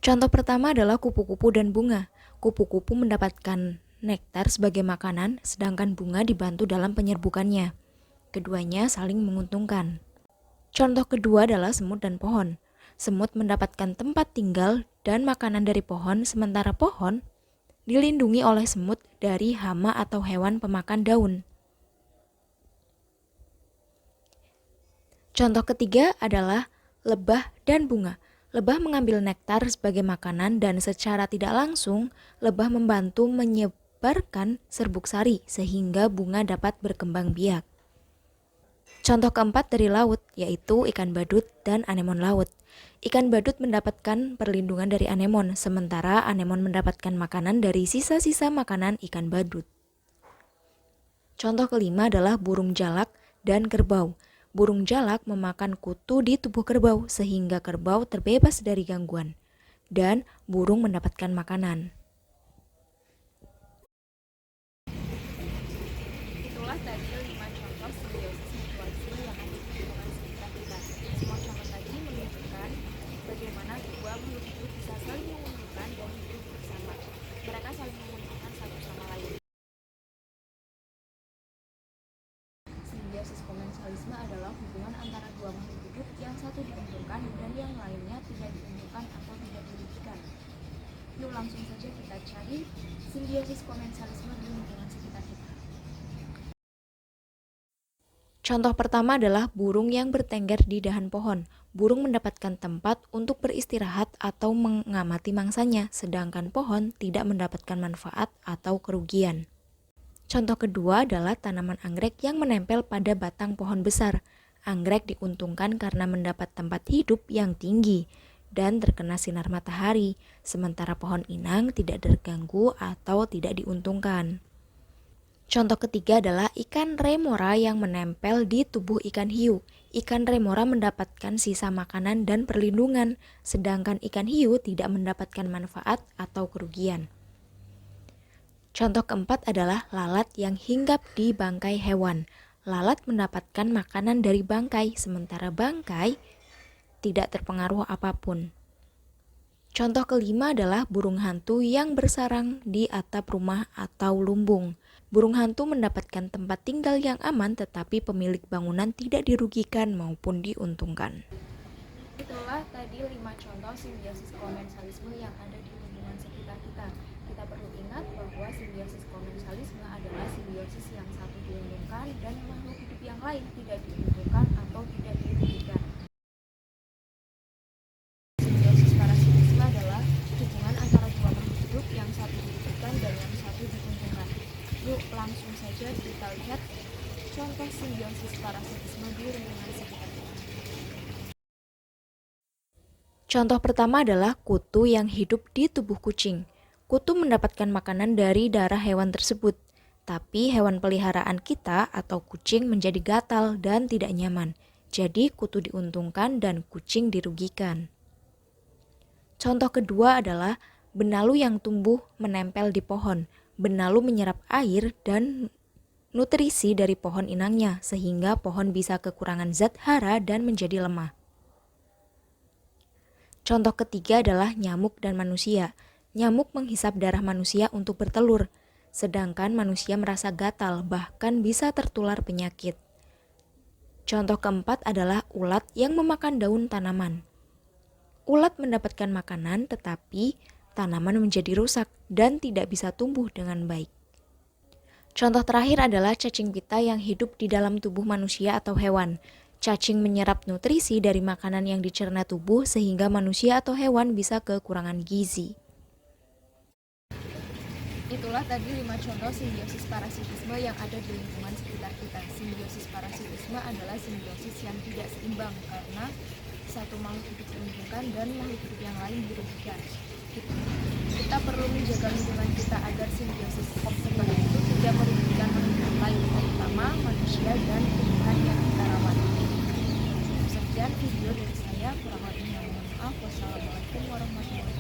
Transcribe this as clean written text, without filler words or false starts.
Contoh pertama adalah kupu-kupu dan bunga. Kupu-kupu mendapatkan nektar sebagai makanan, sedangkan bunga dibantu dalam penyerbukannya. Keduanya saling menguntungkan. Contoh kedua adalah semut dan pohon. Semut mendapatkan tempat tinggal dan makanan dari pohon, sementara pohon dilindungi oleh semut dari hama atau hewan pemakan daun. Contoh ketiga adalah lebah dan bunga. Lebah mengambil nektar sebagai makanan dan secara tidak langsung, lebah membantu menyebarkan serbuk sari sehingga bunga dapat berkembang biak. Contoh keempat dari laut, yaitu ikan badut dan anemon laut. Ikan badut mendapatkan perlindungan dari anemon, sementara anemon mendapatkan makanan dari sisa-sisa makanan ikan badut. Contoh kelima adalah burung jalak dan kerbau. Burung jalak memakan kutu di tubuh kerbau sehingga kerbau terbebas dari gangguan, dan burung mendapatkan makanan. Itulah tadi 5 contoh simbiosis mutualisme yang ada di lingkungan sekitar kita. Semua contoh tadi menunjukkan bagaimana dua makhluk hidup bisa saling menguntungkan dan hidup bersama. Mereka saling menguntungkan satu sama lain. Simbiosis komensalisme adalah hubungan antara dua makhluk hidup yang satu diuntungkan dan yang lainnya tidak diuntungkan atau tidak dirugikan. Yuk langsung saja kita cari simbiosis komensalisme di lingkungan sekitar kita. Contoh pertama adalah burung yang bertengger di dahan pohon. Burung mendapatkan tempat untuk beristirahat atau mengamati mangsanya, sedangkan pohon tidak mendapatkan manfaat atau kerugian. Contoh kedua adalah tanaman anggrek yang menempel pada batang pohon besar. Anggrek diuntungkan karena mendapat tempat hidup yang tinggi dan terkena sinar matahari, sementara pohon inang tidak terganggu atau tidak diuntungkan. Contoh ketiga adalah ikan remora yang menempel di tubuh ikan hiu. Ikan remora mendapatkan sisa makanan dan perlindungan, sedangkan ikan hiu tidak mendapatkan manfaat atau kerugian. Contoh keempat adalah lalat yang hinggap di bangkai hewan. Lalat mendapatkan makanan dari bangkai, sementara bangkai tidak terpengaruh apapun. Contoh kelima adalah burung hantu yang bersarang di atap rumah atau lumbung. Burung hantu mendapatkan tempat tinggal yang aman, tetapi pemilik bangunan tidak dirugikan maupun diuntungkan. Itulah tadi 5 contoh simbiosis komensalisme yang ada di lingkungan sekitar kita. Kita perlu ingat bahwa simbiosis komensalisme adalah simbiosis yang satu diuntungkan dan makhluk hidup yang lain tidak diuntungkan atau tidak dirugikan. Simbiosis parasitisme adalah hubungan antara dua makhluk hidup yang satu dirugikan dan yang satu diuntungkan. Yuk langsung saja kita lihat contoh simbiosis parasitisme di lingkungan sekitar kita. Contoh pertama adalah kutu yang hidup di tubuh kucing. Kutu mendapatkan makanan dari darah hewan tersebut, tapi hewan peliharaan kita atau kucing menjadi gatal dan tidak nyaman. Jadi kutu diuntungkan dan kucing dirugikan. Contoh kedua adalah benalu yang tumbuh menempel di pohon. Benalu menyerap air dan nutrisi dari pohon inangnya, sehingga pohon bisa kekurangan zat hara dan menjadi lemah. Contoh ketiga adalah nyamuk dan manusia. Nyamuk menghisap darah manusia untuk bertelur, sedangkan manusia merasa gatal, bahkan bisa tertular penyakit. Contoh keempat adalah ulat yang memakan daun tanaman. Ulat mendapatkan makanan, tetapi tanaman menjadi rusak dan tidak bisa tumbuh dengan baik. Contoh terakhir adalah cacing pita yang hidup di dalam tubuh manusia atau hewan. Cacing menyerap nutrisi dari makanan yang dicerna tubuh sehingga manusia atau hewan bisa kekurangan gizi. Itulah tadi 5 contoh simbiosis parasitisme yang ada di lingkungan sekitar kita. Simbiosis parasitisme adalah simbiosis yang tidak seimbang karena satu makhluk hidup diuntungkan dan makhluk hidup yang lain dirugikan. Kita perlu menjaga lingkungan kita agar simbiosis seperti itu tidak merugikan makhluk hidup lain, terutama manusia dan tumbuhan yang kita rawat. Sekian video dari saya, kurang lebihnya mohon maaf. Wassalamualaikum warahmatullahi wabarakatuh.